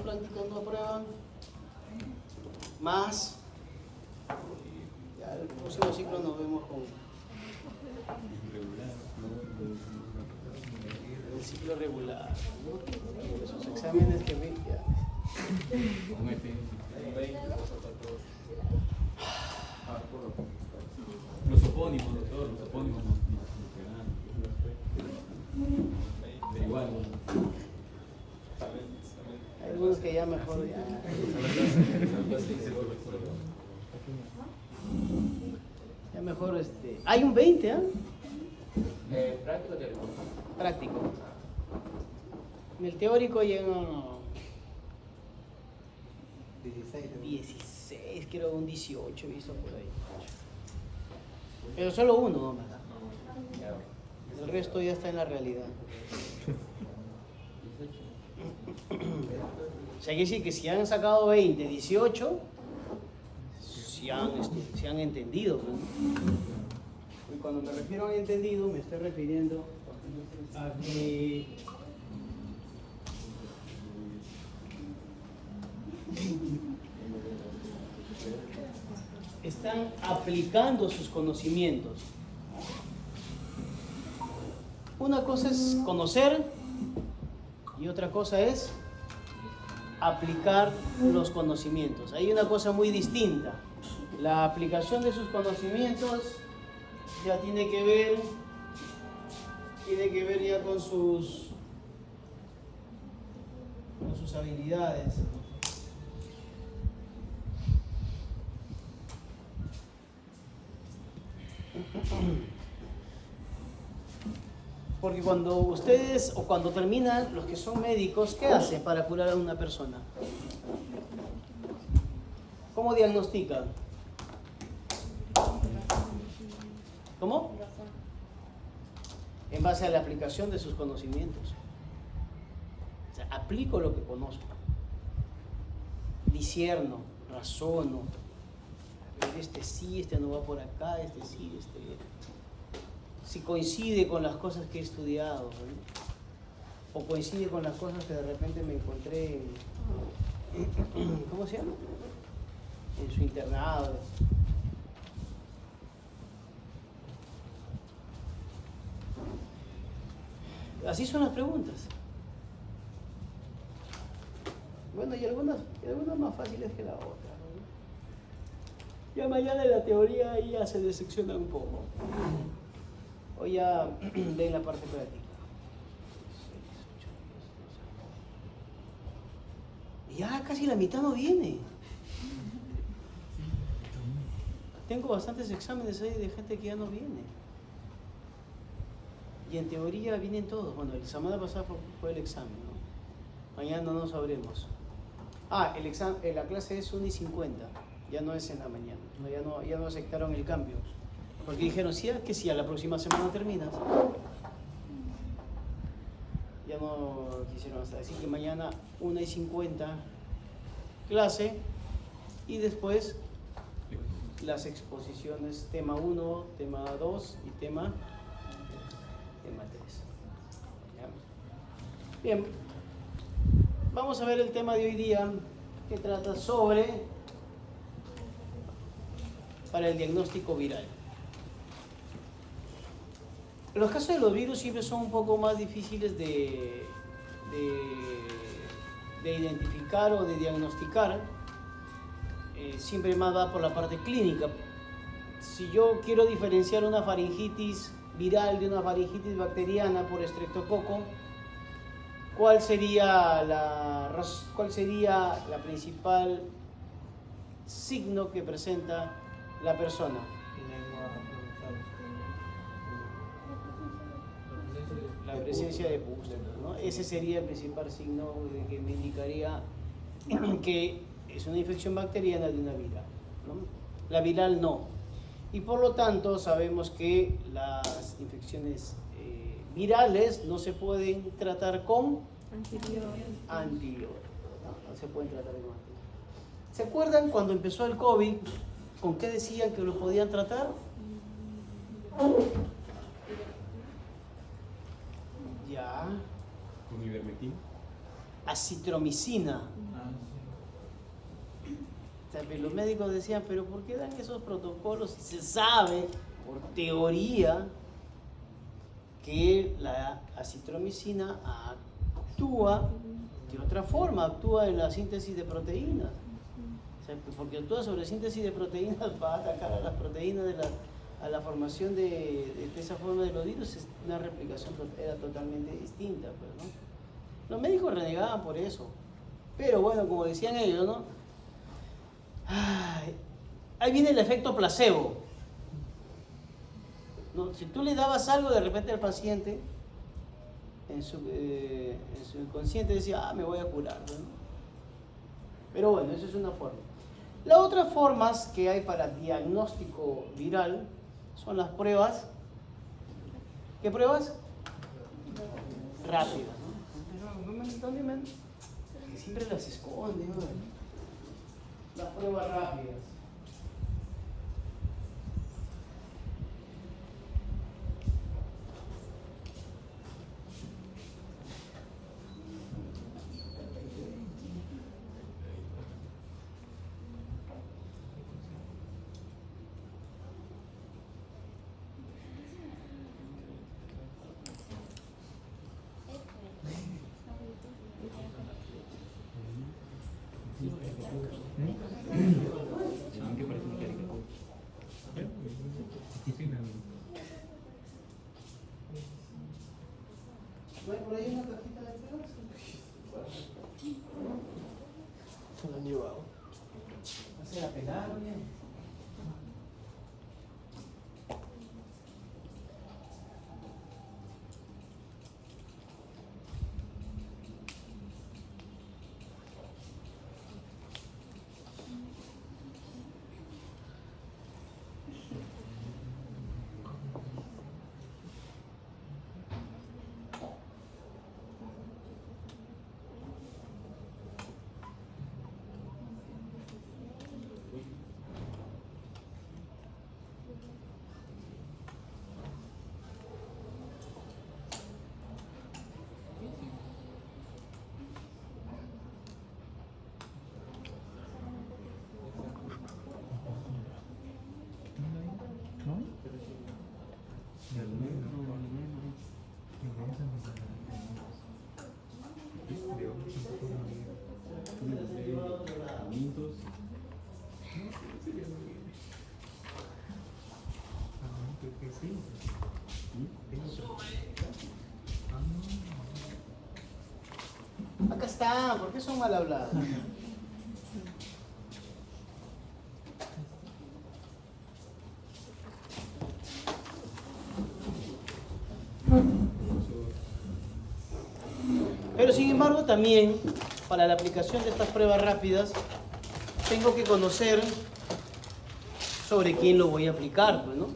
practicando a prueba. Más. Ya el próximo ciclo nos vemos con el ciclo regular, ¿no? Esos exámenes que ven ya. Los opónimos, doctor, los opónimos no pero igual. Hay algunos que ya mejor ya. Ya mejor hay un 20, ¿ah? Práctico teórico. Práctico. En el teórico llegan 16, creo un 18 visto por ahí. Pero solo uno nomás. El resto ya está en la realidad. O sea, que decir que si han sacado 20, 18, si han entendido, ¿no? Y cuando me refiero a entendido, me estoy refiriendo a que están aplicando sus conocimientos. Una cosa es conocer y otra cosa es aplicar los conocimientos. Hay una cosa muy distinta. La aplicación de sus conocimientos ya tiene que ver ya con sus habilidades. Porque cuando ustedes, o cuando terminan, los que son médicos, ¿qué hacen para curar a una persona? ¿Cómo diagnostican? ¿Cómo? En base a la aplicación de sus conocimientos. O sea, aplico lo que conozco. Discierno, razono. Este sí, este no va por acá, este sí, si coincide con las cosas que he estudiado, ¿no? O coincide con las cosas que de repente me encontré ¿cómo se llama? En su internado. Así son las preguntas. Bueno, y algunas más fáciles que la otra, ¿no? Ya mañana la teoría ahí ya se disecciona un poco. Hoy ya ven la parte práctica. Y ya casi la mitad no viene. Tengo bastantes exámenes ahí de gente que ya no viene. Y en teoría vienen todos. Bueno, la semana pasada fue el examen, ¿no? Mañana no sabremos. El examen, la clase es 1:50. Ya no es en la mañana. Ya no aceptaron el cambio. Porque dijeron, sí, que si a la próxima semana terminas. Ya no quisieron hacer. Así que mañana 1:50 clase y después las exposiciones tema 1, tema 2 y tema 3. ¿Ya? Bien, vamos a ver el tema de hoy día que trata sobre para el diagnóstico viral. Los casos de los virus siempre son un poco más difíciles de identificar o de diagnosticar. Siempre más va por la parte clínica. Si yo quiero diferenciar una faringitis viral de una faringitis bacteriana por estreptococo, ¿cuál sería la principal signo que presenta la persona? La presencia de pústulas, ¿no? Ese sería el principal signo que me indicaría que es una infección bacteriana de una viral, ¿no? La viral no. Y por lo tanto sabemos que las infecciones virales no se pueden tratar con antibióticos. No se pueden tratar con antibióticos. ¿Se acuerdan cuando empezó el COVID? ¿Con qué decían que lo podían tratar? Ya. ¿Con ivermectina? Acitromicina. Los médicos decían, pero ¿por qué dan esos protocolos si se sabe por teoría que la acitromicina actúa de otra forma, actúa en la síntesis de proteínas? O sea, porque actúa sobre síntesis de proteínas para atacar a las proteínas a la formación de esa forma de los virus, es una replicación era totalmente distinta, pues, ¿no? Los médicos renegaban por eso, pero bueno, como decían ellos, ¿no? Ay, ahí viene el efecto placebo, ¿no? Si tú le dabas algo de repente al paciente, en su inconsciente decía, me voy a curar, ¿no? Pero bueno, eso es una forma. Las otras formas que hay para diagnóstico viral son las pruebas. ¿Qué pruebas? Rápidas, ¿no? ¿Dónde me? Que siempre las esconde, ¿no? Las pruebas rápidas. Aunque parece una caricatura. ¿No hay por ahí una cajita de pruebas? Se lo han llevado. ¿Hacer a pelar o bien? Acá está, ¿por qué son mal hablados? Pero sin embargo también, para la aplicación de estas pruebas rápidas, tengo que conocer sobre quién lo voy a aplicar, pues, ¿no?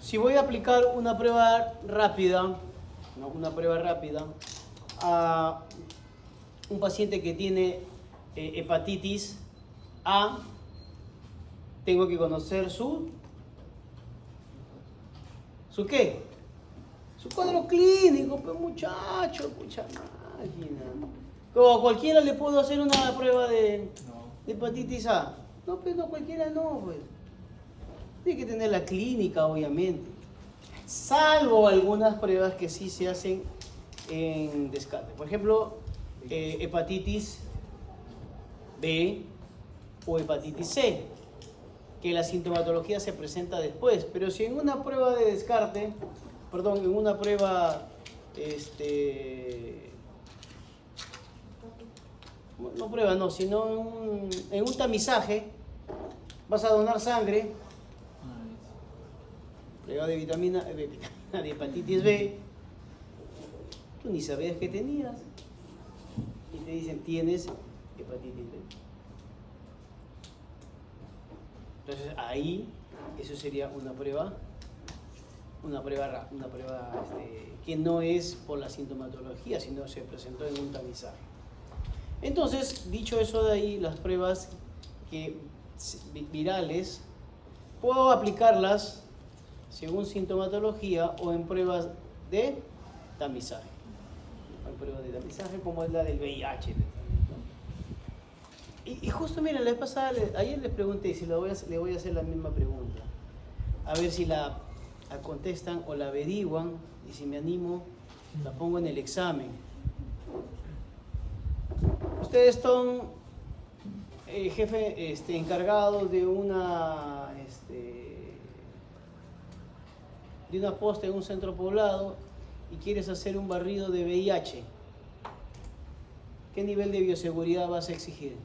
Si voy a aplicar una prueba rápida, ¿no? Una prueba rápida a un paciente que tiene hepatitis A, tengo que conocer ¿su qué? Su cuadro clínico, pues muchacho, mucha máquina. Como a cualquiera le puedo hacer una prueba de hepatitis A. No, pues no, cualquiera no, pues. Tiene que tener la clínica, obviamente. Salvo algunas pruebas que sí se hacen en descarte. Por ejemplo, hepatitis B o hepatitis C, que la sintomatología se presenta después. Pero si en una prueba de descarte, perdón, en una prueba, no prueba, no, sino en un tamizaje, vas a donar sangre, prueba de vitamina, de hepatitis B, tú ni sabías que tenías, y te dicen, tienes hepatitis B. Entonces ahí, eso sería una prueba que no es por la sintomatología, sino se presentó en un tamizaje. Entonces, dicho eso de ahí, las pruebas virales, puedo aplicarlas según sintomatología o en pruebas de tamizaje. En pruebas de tamizaje como es la del VIH. Y justo, mira, la vez pasada, ayer les pregunté, y si le voy a hacer la misma pregunta. A ver si la contestan o la averiguan, y si me animo, la pongo en el examen. Ustedes son jefe encargados de una posta en un centro poblado y quieres hacer un barrido de VIH. ¿Qué nivel de bioseguridad vas a exigir?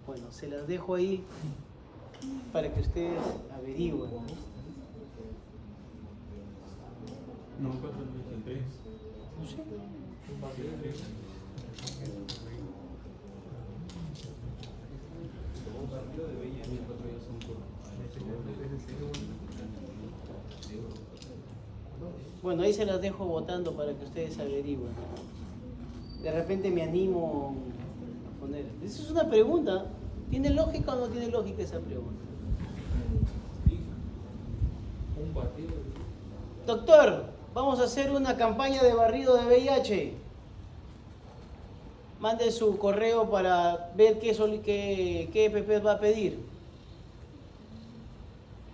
Bueno, se las dejo ahí para que ustedes averigüen. No, 493. No sé. Bueno, ahí se las dejo votando para que ustedes averigüen. De repente me animo a poner. Esa es una pregunta. ¿Tiene lógica o no tiene lógica esa pregunta? Un partido. Doctor, vamos a hacer una campaña de barrido de VIH. Mande su correo para ver qué EPP va a pedir.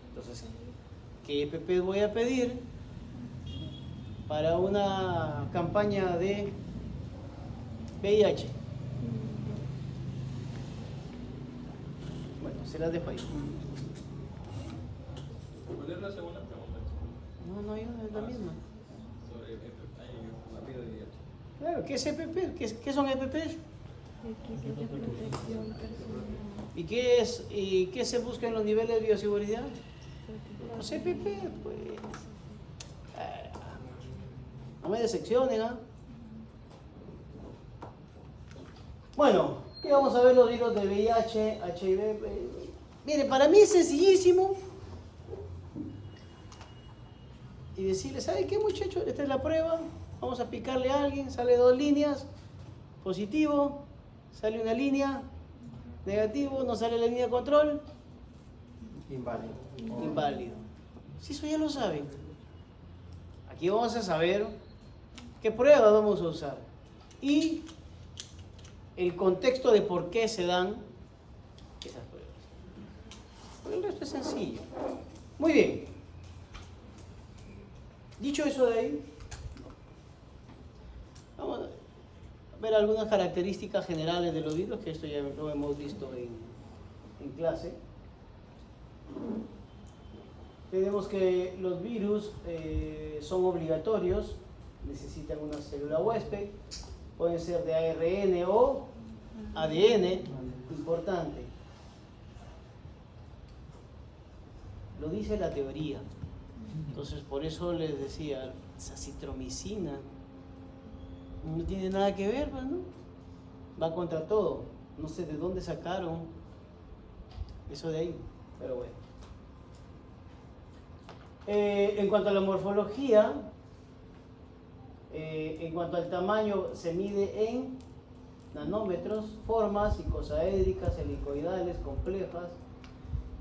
Entonces, ¿qué EPP voy a pedir para una campaña de VIH? Bueno, se las dejo ahí. ¿Cuál es la segunda pregunta? No, hay una, es la misma. Sobre barrido de VIH. Claro, ¿qué es EPP? ¿Qué son EPPs? Equipos de protección personal. ¿Y qué se busca en los niveles de bioseguridad? Los EPP, pues. No me decepcionen, ¿ah? Bueno, y vamos a ver los virus de VIH, HIV. Mire, para mí es sencillísimo. Y decirle, ¿sabe qué, muchachos? Esta es la prueba. Vamos a picarle a alguien, sale 2 líneas, positivo, sale una línea, negativo, no sale la línea de control, inválido. Si eso ya lo saben. Aquí vamos a saber qué pruebas vamos a usar y el contexto de por qué se dan esas pruebas. Porque el resto es sencillo. Muy bien. Dicho eso de ahí, vamos a ver algunas características generales de los virus, que esto ya lo hemos visto en clase. Tenemos que los virus son obligatorios, necesitan una célula huésped, pueden ser de ARN o ADN, importante. Lo dice la teoría. Entonces, por eso les decía, esa acitromicina no tiene nada que ver, pues, ¿no? Va contra todo. No sé de dónde sacaron eso de ahí, pero bueno. En cuanto a la morfología, en cuanto al tamaño, se mide en nanómetros, formas icosaédricas, helicoidales, complejas.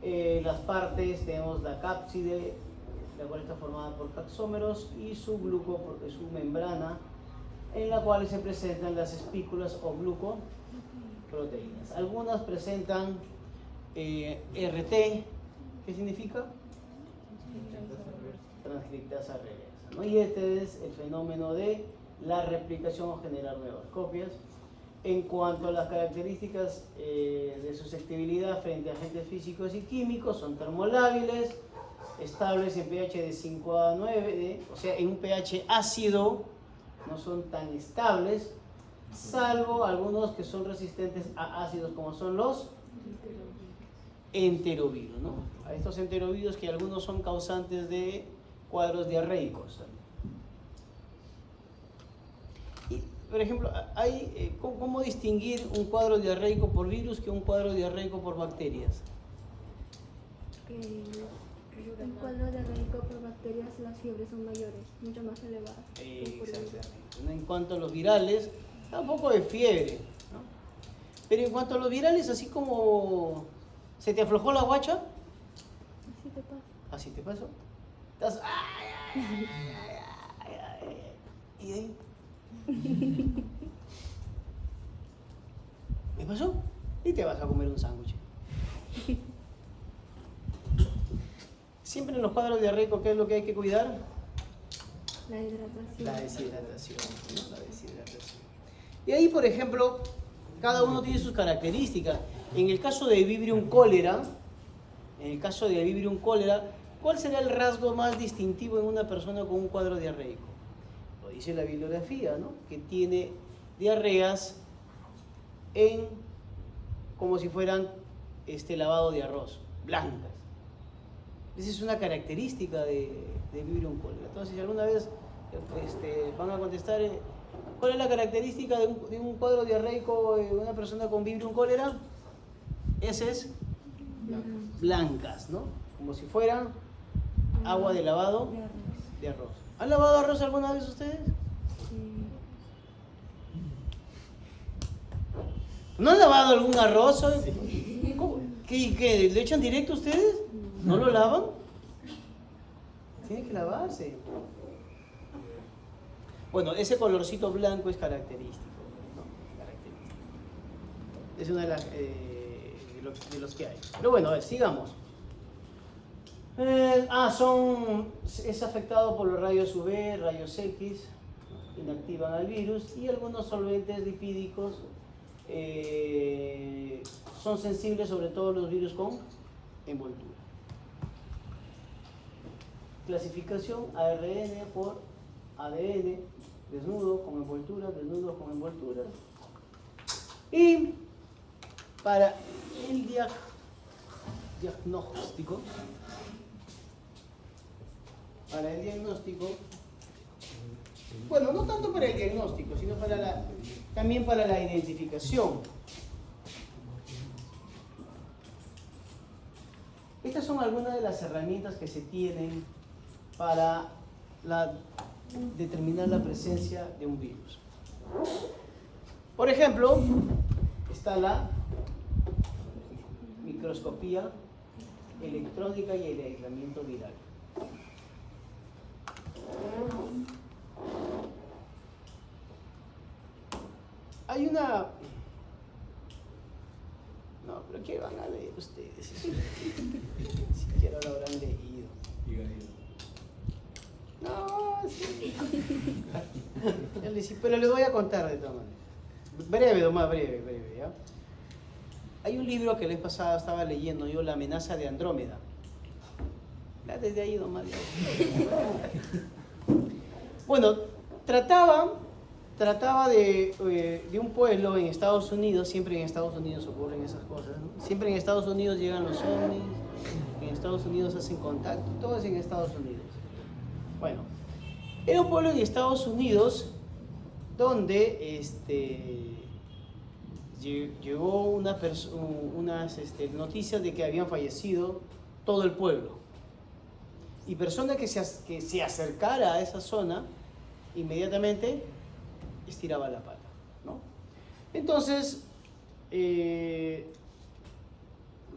Las partes, tenemos la cápside, la cual está formada por taxómeros, y su membrana, en la cual se presentan las espículas o glucoproteínas. Algunas presentan RT, ¿qué significa? Transcriptasa reversa, ¿no? Y este es el fenómeno de la replicación o generar nuevas copias. En cuanto a las características de susceptibilidad frente a agentes físicos y químicos, son termolábiles, estables en pH de 5 a 9, o sea, en un pH ácido no son tan estables, salvo algunos que son resistentes a ácidos, como son los enterovirus, ¿no? A estos enterovirus, que algunos son causantes de cuadros diarreicos. Y, por ejemplo, ¿cómo distinguir un cuadro diarreico por virus que un cuadro diarreico por bacterias? En cuadro diarreico por bacterias las fiebres son mayores, mucho más elevadas. Exactamente. En cuanto a los virales, da un poco de fiebre, ¿no? Pero en cuanto a los virales, así como se te aflojó la guacha, Así te pasa. así te pasó. Estás, ay. Y ahí, ¿qué pasó? Y te vas a comer un sándwich. Siempre en los cuadros diarreicos, ¿qué es lo que hay que cuidar? La hidratación. La deshidratación, ¿no? La deshidratación. Y ahí, por ejemplo, cada uno tiene sus características. En el caso de Vibrio cólera, ¿cuál será el rasgo más distintivo en una persona con un cuadro diarreico? Lo dice la bibliografía, ¿no? Que tiene diarreas como si fueran lavado de arroz, blancas. Esa es una característica de Vibrio cólera. Entonces, si alguna vez van a contestar, ¿cuál es la característica de un cuadro diarreico de una persona con Vibrio cólera? Ese es blancas, ¿no? Como si fueran agua de lavado De arroz. de arroz. ¿Han lavado arroz alguna vez ustedes? Sí. ¿No han lavado algún arroz? ¿Cómo? ¿Qué? ¿Le echan directo ustedes? ¿No lo lavan? Tiene que lavarse. Bueno, ese colorcito blanco es característico, ¿no? Característico. Es una de las de los que hay. Pero bueno, a ver, sigamos. Es afectado por los rayos UV, rayos X, inactivan al virus, y algunos solventes lipídicos son sensibles sobre todo los virus con envoltura. Clasificación ARN por ADN, desnudo con envoltura, desnudo con envoltura. Y para el diagnóstico, bueno, no tanto para el diagnóstico, sino también para la identificación. Estas son algunas de las herramientas que se tienen para determinar la presencia de un virus. Por ejemplo, está la microscopía electrónica y el aislamiento viral. Hay una... No, pero ¿qué van a leer ustedes? Ni siquiera lo habrán leído. No, sí. Pero les voy a contar de todas maneras. Breve, ¿ya? Hay un libro que la vez pasada estaba leyendo yo, La amenaza de Andrómeda. Desde ahí nomás. Bueno, trataba de un pueblo en Estados Unidos. Siempre en Estados Unidos ocurren esas cosas, ¿no? Siempre en Estados Unidos llegan los ovnis, en Estados Unidos hacen contacto, todo es en Estados Unidos. Bueno, era un pueblo en Estados Unidos donde llegó unas noticias de que habían fallecido todo el pueblo. Y persona que se acercara a esa zona, inmediatamente estiraba la pata, ¿no? Entonces,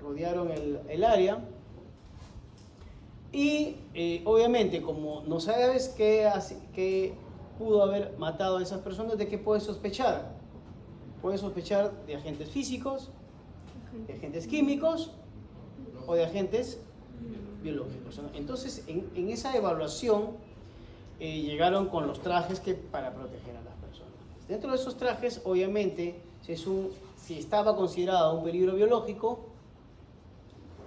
rodearon el área y obviamente, como no sabes qué pudo haber matado a esas personas, ¿de qué puedes sospechar? Puedes sospechar de agentes físicos, de agentes químicos o de agentes biológicos, ¿no? Entonces, en esa evaluación llegaron con los trajes para proteger a las personas. Dentro de esos trajes, obviamente, si estaba considerado un peligro biológico,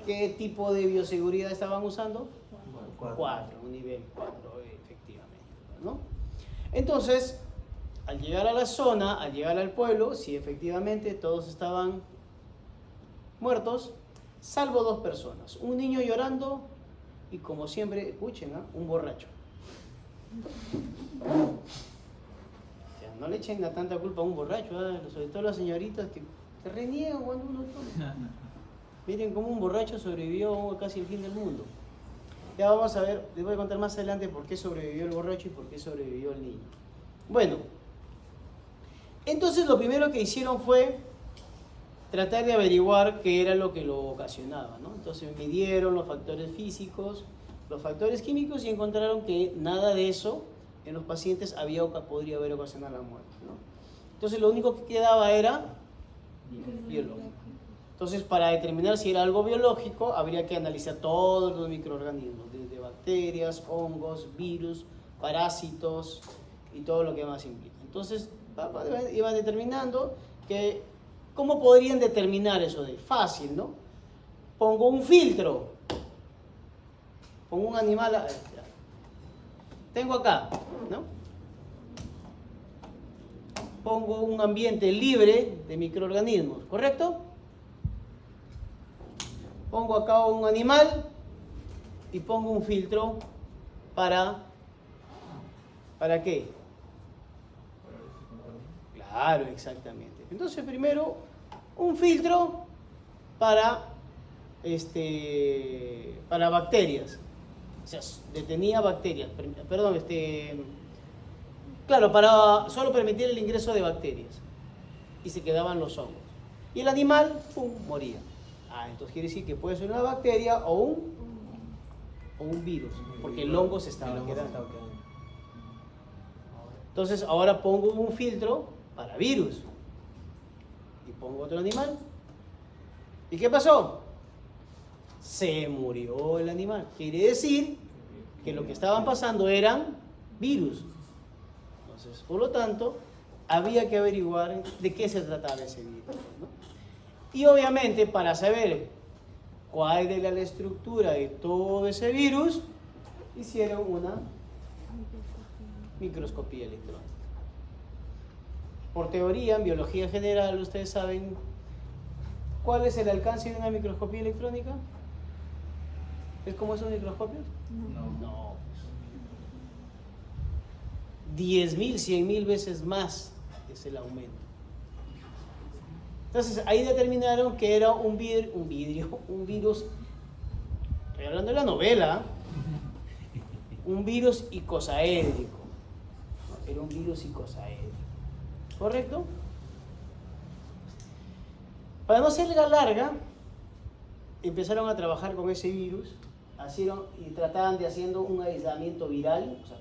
¿qué tipo de bioseguridad estaban usando? 4, un nivel 4, efectivamente, ¿no? Entonces, al llegar a la zona, al llegar al pueblo, sí, efectivamente, todos estaban muertos, salvo 2 personas. Un niño llorando y, como siempre, escuchen, ¿eh? Un borracho. O sea, no le echen tanta culpa a un borracho, ¿eh? Sobre todo las señoritas que reniegan cuando uno toma. Miren cómo un borracho sobrevivió casi el fin del mundo. Ya vamos a ver, les voy a contar más adelante por qué sobrevivió el borracho y por qué sobrevivió el niño. Bueno, entonces lo primero que hicieron fue tratar de averiguar qué era lo que lo ocasionaba, ¿no? Entonces midieron los factores físicos los factores químicos y encontraron que nada de eso en los pacientes podría haber ocasionado la muerte, ¿no? Entonces lo único que quedaba era biológico. Entonces, para determinar si era algo biológico, habría que analizar todos los microorganismos, desde bacterias, hongos, virus, parásitos y todo lo que más implica. Entonces, iban determinando que, ¿cómo podrían determinar eso? Fácil, ¿no? Pongo un filtro, pongo un animal, tengo acá, ¿no? Pongo un ambiente libre de microorganismos, ¿correcto? Pongo acá un animal y pongo un filtro ¿para qué? Claro, exactamente. Entonces primero un filtro para bacterias. O sea, detenía bacterias, perdón, claro, para solo permitir el ingreso de bacterias y se quedaban los hongos. Y el animal, ¡pum!, moría. Entonces quiere decir que puede ser una bacteria o un virus, porque el hongo se estaba quedando. Entonces ahora pongo un filtro para virus y pongo otro animal. ¿Y qué pasó? Se murió el animal. Quiere decir que lo que estaban pasando eran virus. Entonces, por lo tanto, había que averiguar de qué se trataba ese virus, ¿no? Y obviamente, para saber cuál era la estructura de todo ese virus, hicieron una microscopía electrónica. Por teoría, en biología general, ustedes saben cuál es el alcance de una microscopía electrónica. ¿Es como esos microscopios? No. 10.000, 100.000 veces más es el aumento. Entonces ahí determinaron que era un virus, estoy hablando de la novela, un virus icosaédrico. Era un virus icosaédrico. ¿Correcto? Para no hacerla larga, empezaron a trabajar con ese virus, y trataban de haciendo un aislamiento viral. O sea,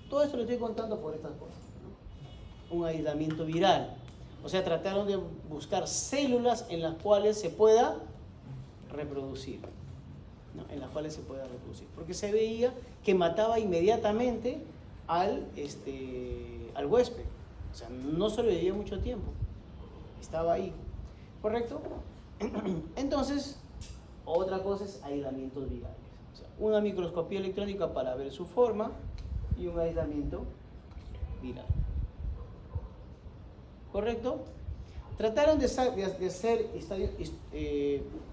todo esto lo estoy contando por estas cosas, ¿no? Un aislamiento viral. O sea, trataron de buscar células en las cuales se pueda reproducir, ¿no? En las cuales se pueda reproducir. Porque se veía que mataba inmediatamente al huésped. O sea, no sobrevivía mucho tiempo. Estaba ahí. ¿Correcto? Entonces, otra cosa es aislamientos virales. O sea, una microscopía electrónica para ver su forma y un aislamiento viral. ¿Correcto? Trataron de hacer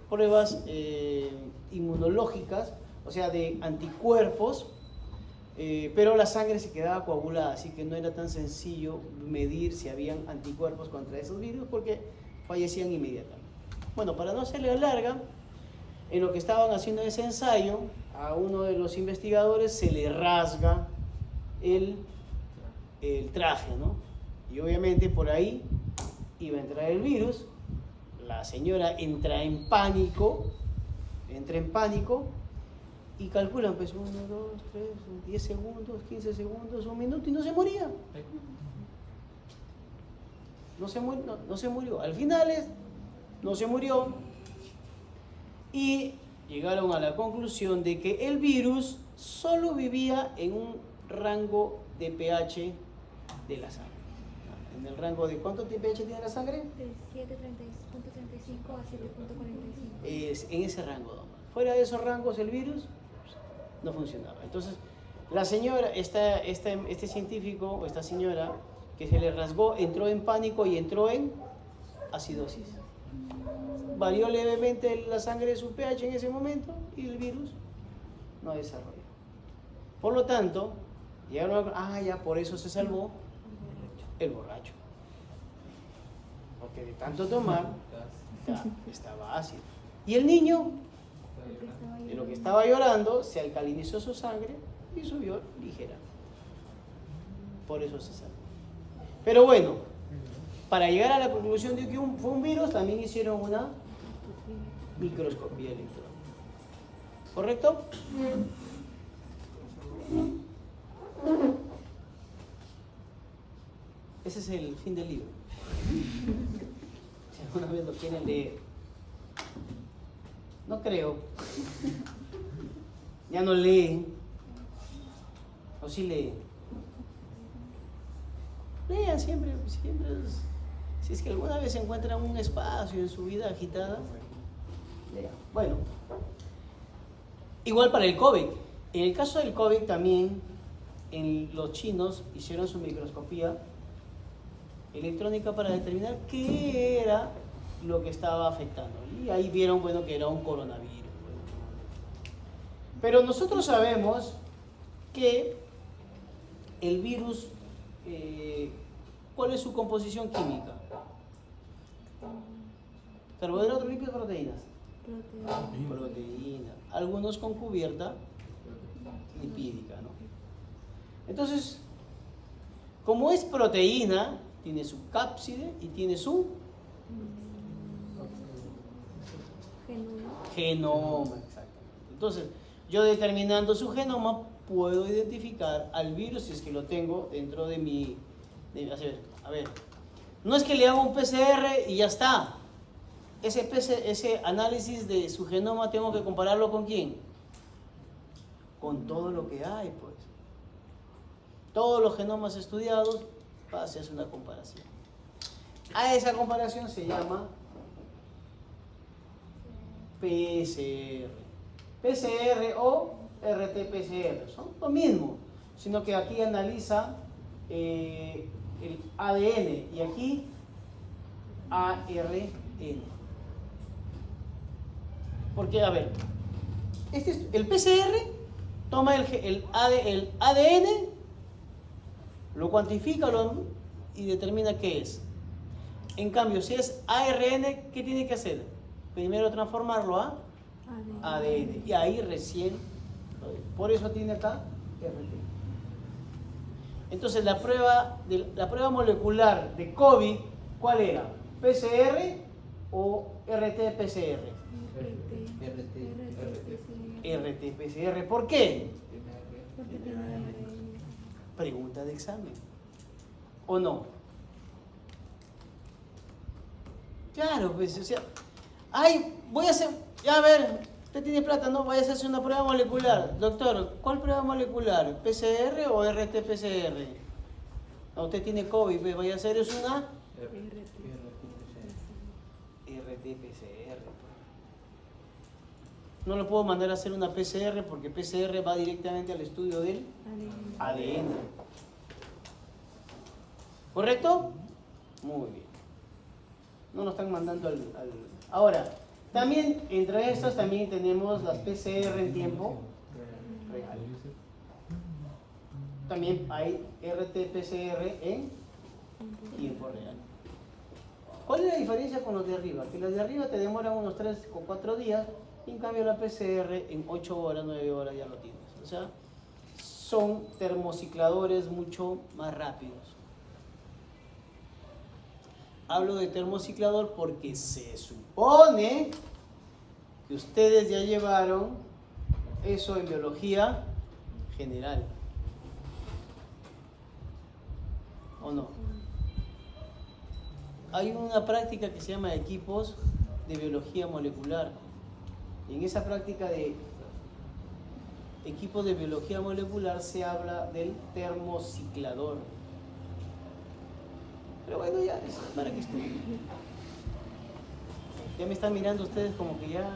pruebas inmunológicas, o sea, de anticuerpos, pero la sangre se quedaba coagulada, así que no era tan sencillo medir si habían anticuerpos contra esos virus porque fallecían inmediatamente. Bueno, para no hacerle larga, en lo que estaban haciendo ese ensayo, a uno de los investigadores se le rasga el traje, ¿no? Y obviamente por ahí iba a entrar el virus. La señora entra en pánico y calculan, pues 1, 2, 3, 10 segundos, 15 segundos, 1 minuto y no se moría. No se murió. Al final no se murió y llegaron a la conclusión de que el virus solo vivía en un rango de pH de la sangre. En el rango de ¿cuánto pH tiene la sangre? De 7.35 a 7.45. Es en ese rango. Fuera de esos rangos el virus no funcionaba. Entonces, la señora, este científico o esta señora que se le rasgó, entró en pánico y entró en acidosis. Varió levemente la sangre de su pH en ese momento y el virus no desarrolló. Por lo tanto, llegaron ya por eso se salvó el borracho. Porque de tanto tomar, ya estaba ácido. Y el niño, de lo que estaba llorando, se alcalinizó su sangre y subió ligera. Por eso se salvó. Pero bueno, para llegar a la conclusión de que fue un virus, también hicieron una microscopía electrónica. ¿Correcto? Ese es el fin del libro. Si alguna vez lo quieren leer. No creo. Ya no leen. ¿O sí leen? Lean siempre, siempre. Si es que alguna vez encuentran un espacio en su vida agitada, lean. Bueno, igual para el COVID. En el caso del COVID también, los chinos hicieron su microscopía electrónica para determinar qué era lo que estaba afectando. Y ahí vieron, bueno, que era un coronavirus. Pero nosotros sabemos que el virus, ¿cuál es su composición química? Carbohidratos, lípidos, proteínas. Proteína. Algunos con cubierta lipídica, ¿no? Entonces, como es proteína, tiene su cápside y tiene su genoma, exactamente. Entonces, yo determinando su genoma, puedo identificar al virus si es que lo tengo dentro de mi... a ver, no es que le haga un PCR y ya está. Ese análisis de su genoma tengo que compararlo ¿con quién? Con todo lo que hay, pues. Todos los genomas estudiados, se hace una comparación. A esa comparación se llama PCR. PCR o RT-PCR, son lo mismo, sino que aquí analiza el ADN y aquí ARN. Porque, a ver, el PCR toma el ADN, lo cuantifica y determina qué es. En cambio, si es ARN, ¿qué tiene que hacer? Primero transformarlo a ADN. Y ahí recién, por eso tiene acá RT. Entonces, la prueba molecular de COVID, ¿cuál era? ¿PCR o RT-PCR? RT-PCR. ¿Por qué? Pregunta de examen. ¿O no? Claro, pues, o sea, voy a hacer, ya a ver, usted tiene plata, ¿no? Vaya a hacerse una prueba molecular. Doctor, ¿cuál prueba molecular? ¿PCR o RT-PCR? No, usted tiene COVID, pues, vaya a hacer es una RT-PCR. No lo puedo mandar a hacer una PCR porque PCR va directamente al estudio del ADN. ¿Correcto? Muy bien. No nos están mandando al... Ahora, también entre estas también tenemos las PCR en tiempo real. También hay RT-PCR en tiempo real. ¿Cuál es la diferencia con los de arriba? Que los de arriba te demoran unos 3 o 4 días y en cambio la PCR en 8 horas, 9 horas ya lo tienes. O sea, son termocicladores mucho más rápidos. Hablo de termociclador porque se supone que ustedes ya llevaron eso en biología general. ¿O no? Hay una práctica que se llama equipos de biología molecular. Y en esa práctica de equipos de biología molecular se habla del termociclador. Pero bueno, ya es para que estudien. Ya me están mirando ustedes como que ya...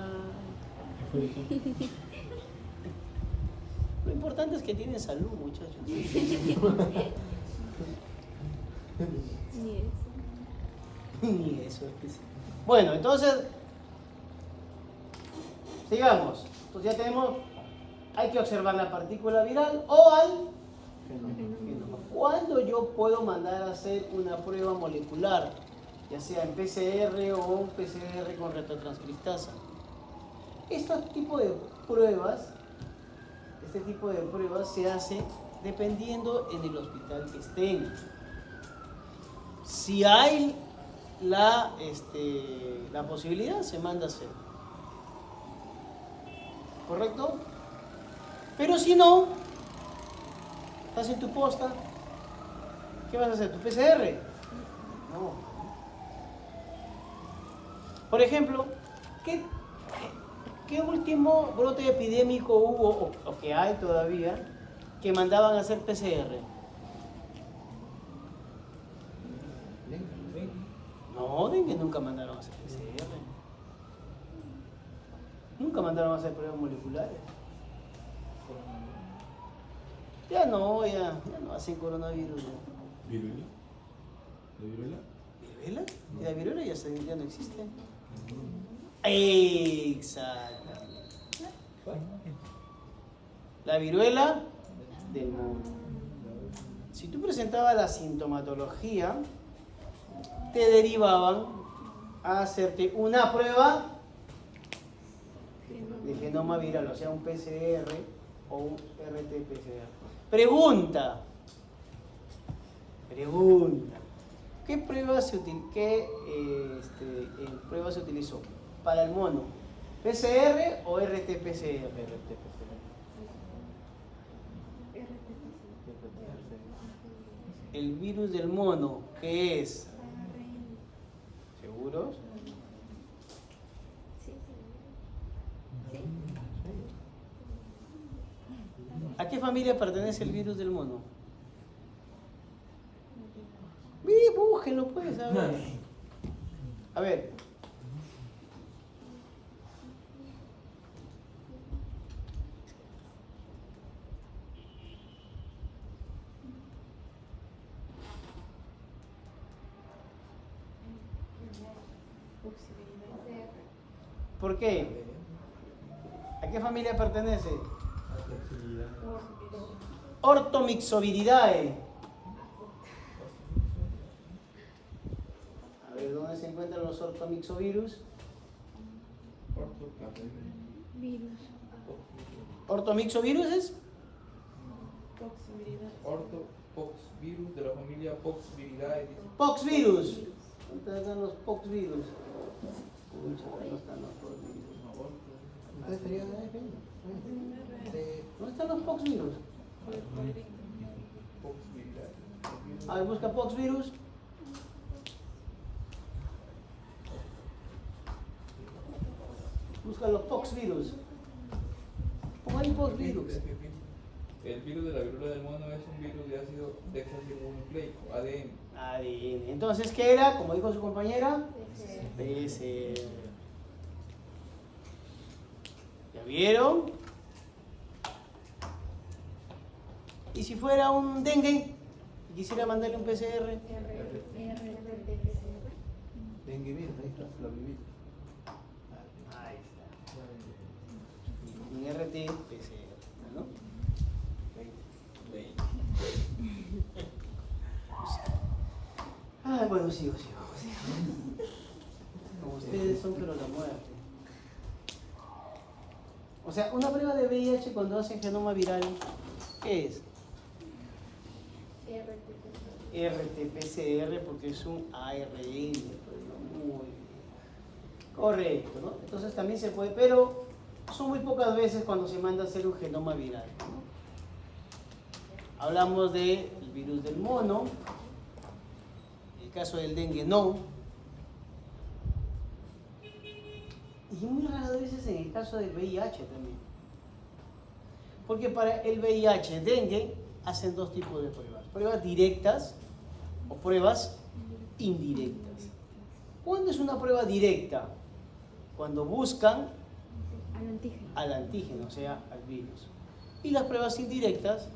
Lo importante es que tienen salud, muchachos. Ni eso es que sí. Bueno, entonces, sigamos. Entonces ya tenemos, hay que observar la partícula viral o al genoma. ¿Cuándo yo puedo mandar a hacer una prueba molecular? Ya sea en PCR o un PCR con retrotranscriptasa. Este tipo de pruebas se hace dependiendo en el hospital que estén. Si hay la posibilidad, se manda a hacer. ¿Correcto? Pero si no, estás en tu posta, ¿Qué vas a hacer? ¿Tu PCR? No. Por ejemplo, ¿qué último brote epidémico hubo o que hay todavía que mandaban a hacer PCR? No, dengue nunca mandaron a hacer PCR. Nunca mandaron a hacer pruebas moleculares. Ya no hacen coronavirus. ¿Viruela? ¿La viruela? ¿Viruela? ¿Y la viruela ya no existe? Exactamente. La viruela del mono. Si tú presentabas la sintomatología, te derivaban a hacerte una prueba de genoma viral, o sea, un PCR o un RT-PCR. Pregunta. ¿Qué prueba se utilizó para el mono? ¿PCR o RT-PCR? El virus del mono, ¿qué es? ¿Seguros? ¿A qué familia pertenece el virus del mono? Búsquenlo pues, a ver. A ver. ¿Por qué? ¿A qué familia pertenece? Orthomyxoviridae. A ver, ¿dónde se encuentran los orthomyxovirus? Virus. ¿Orthomyxovirus es? Orthopoxvirus de la familia Poxviridae. Poxvirus. ¿Dónde están los poxvirus? Uy, no están los poxvirus. ¿Dónde están los poxvirus? A ver, busca poxvirus. Busca los poxvirus. Pon ahí poxvirus. El virus de la viruela del mono es un virus de ácido desoxirribonucleico, ADN. ADN. Entonces, ¿qué era? Como dijo su compañera, PCR. ¿Ya vieron? ¿Y si fuera un dengue y quisiera mandarle un PCR? Dengue virus, ahí está, flavivirus. Ahí está. Un RT-PCR, ¿no? Ay, bueno, sigo. Como ustedes son, pero la muerte. O sea, una prueba de VIH cuando hacen genoma viral, ¿qué es? RT-PCR porque es un ARN. Pues, ¿no? Muy bien. Correcto, ¿no? Entonces también se puede, pero son muy pocas veces cuando se manda a hacer un genoma viral, ¿no? Hablamos del virus del mono, en el caso del dengue no, y muy raras veces en el caso del VIH también. Porque para el VIH, dengue, hacen dos tipos de pruebas. Pruebas directas o pruebas indirectas. ¿Cuándo es una prueba directa? Cuando buscan al antígeno, o sea, al virus. Y las pruebas indirectas,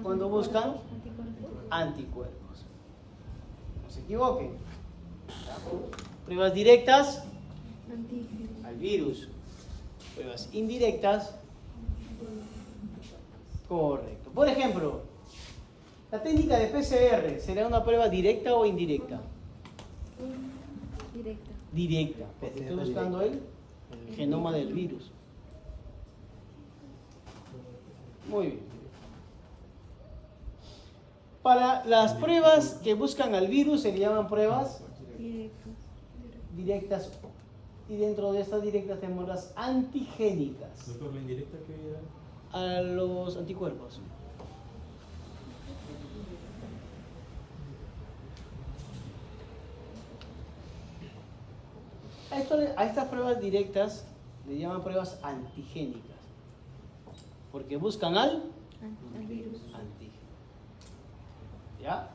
cuando buscan anticuerpos. No se equivoquen. Pruebas directas al virus. Pruebas indirectas. Correcto. Por ejemplo, la técnica de PCR, ¿será una prueba directa o indirecta? Directa. Directa, porque estoy buscando el genoma del virus. Muy bien. Para las pruebas que buscan al virus se le llaman pruebas directas. Y dentro de estas directas tenemos las antigénicas. Doctor, la indirecta que era. A los anticuerpos. A estas pruebas directas le llaman pruebas antigénicas, porque buscan al Al virus. antígeno. ¿Ya?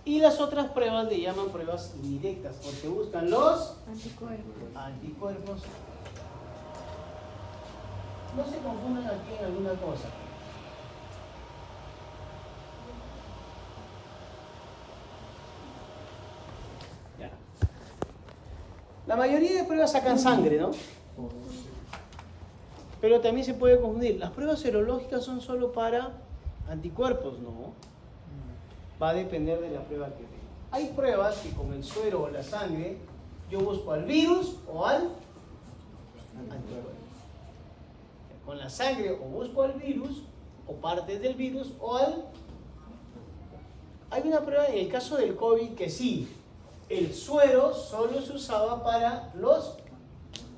Y las otras pruebas le llaman pruebas indirectas, porque buscan los Anticuerpos. anticuerpos. No se confundan aquí en alguna cosa. Ya. La mayoría de pruebas sacan sangre, ¿no? Pero también se puede confundir. Las pruebas serológicas son solo para anticuerpos, ¿no? Va a depender de la prueba que tenga. Hay pruebas que con el suero o la sangre yo busco al virus o al anticuerpo. Con la sangre o busco al virus o partes del virus o al... Hay una prueba en el caso del COVID que sí, el suero solo se usaba para los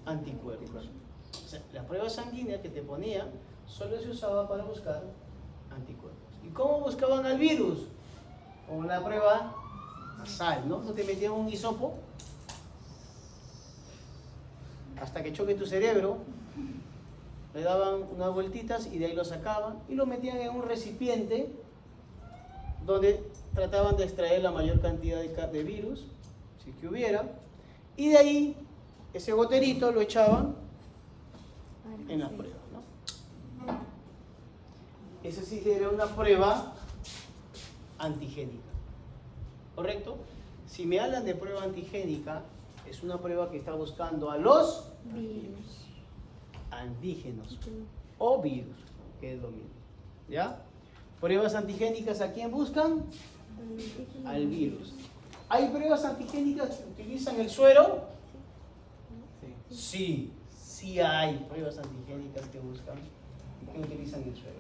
anticuerpos. O sea, la prueba sanguínea que te ponía solo se usaba para buscar anticuerpos. ¿Y cómo buscaban al virus? Con una prueba nasal, ¿no? No te metían un hisopo hasta que choque tu cerebro, le daban unas vueltitas y de ahí lo sacaban y lo metían en un recipiente donde trataban de extraer la mayor cantidad de virus, si es que hubiera, y de ahí ese goterito lo echaban en las pruebas, ¿no? Esa sí era una prueba antigénica, ¿correcto? Si me hablan de prueba antigénica, es una prueba que está buscando a los Virus. antígenos o virus, que es lo mismo, ¿ya? Pruebas antigénicas, ¿a quién buscan? Al virus. ¿Hay pruebas antigénicas que utilizan el suero? Sí, sí hay pruebas antigénicas que buscan, que utilizan el suero.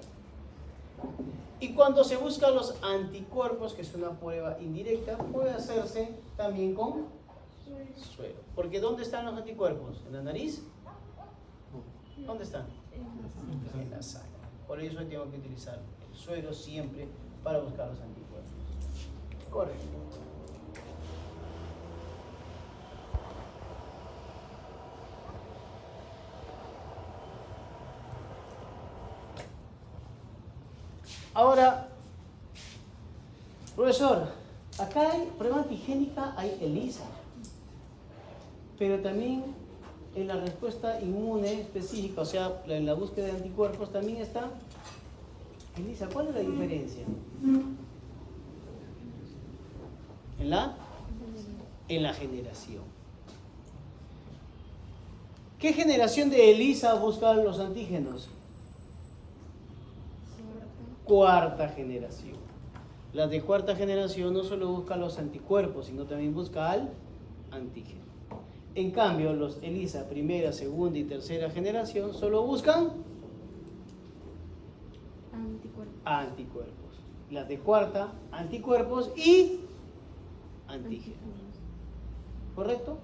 Y cuando se buscan los anticuerpos, que es una prueba indirecta, puede hacerse también con suero. Porque ¿dónde están los anticuerpos? ¿En la nariz? ¿Dónde están? En la sangre. Por eso tengo que utilizar el suero siempre para buscar los anticuerpos. Correcto. Ahora, profesor, acá hay prueba antigénica, hay ELISA, pero también en la respuesta inmune específica, o sea, en la búsqueda de anticuerpos, también está ELISA. ¿Cuál es la diferencia? En la generación. ¿Qué generación de ELISA busca los antígenos? Cuarta generación. Las de cuarta generación no solo buscan los anticuerpos, sino también busca al antígeno. En cambio, los ELISA primera, segunda y tercera generación solo buscan anticuerpos. Las de cuarta, anticuerpos y antígenos. ¿Correcto?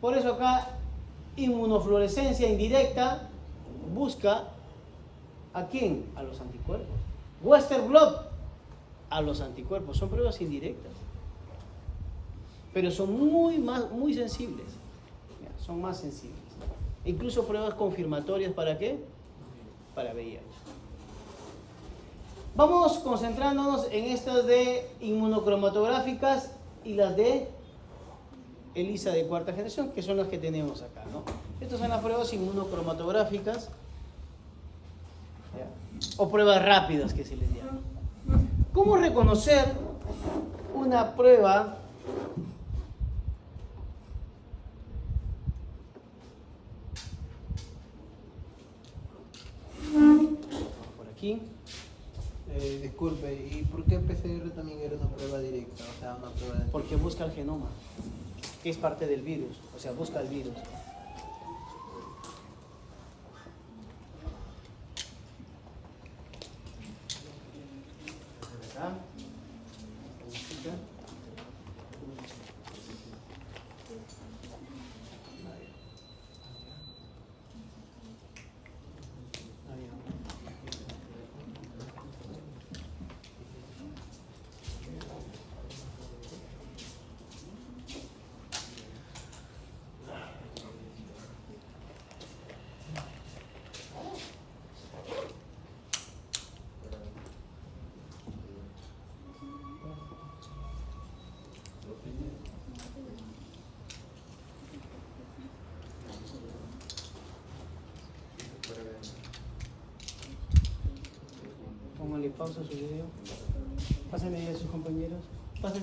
Por eso acá inmunofluorescencia indirecta busca ¿a quién? A los anticuerpos. Western blot a los anticuerpos. Son pruebas indirectas, pero son muy sensibles. Son más sensibles. Incluso pruebas confirmatorias, ¿para qué? Para VIH. Vamos concentrándonos en estas de inmunocromatográficas y las de ELISA de cuarta generación, que son las que tenemos acá, ¿no? Estas son las pruebas inmunocromatográficas, ¿ya? O pruebas rápidas que se les llama. ¿Cómo reconocer una prueba por aquí? Disculpe, ¿y por qué PCR también era una prueba directa? O sea, una prueba de... Porque busca el genoma, que es parte del virus, o sea, busca el virus. Acá. Póngale pausa a su video. Pásenle a sus compañeros.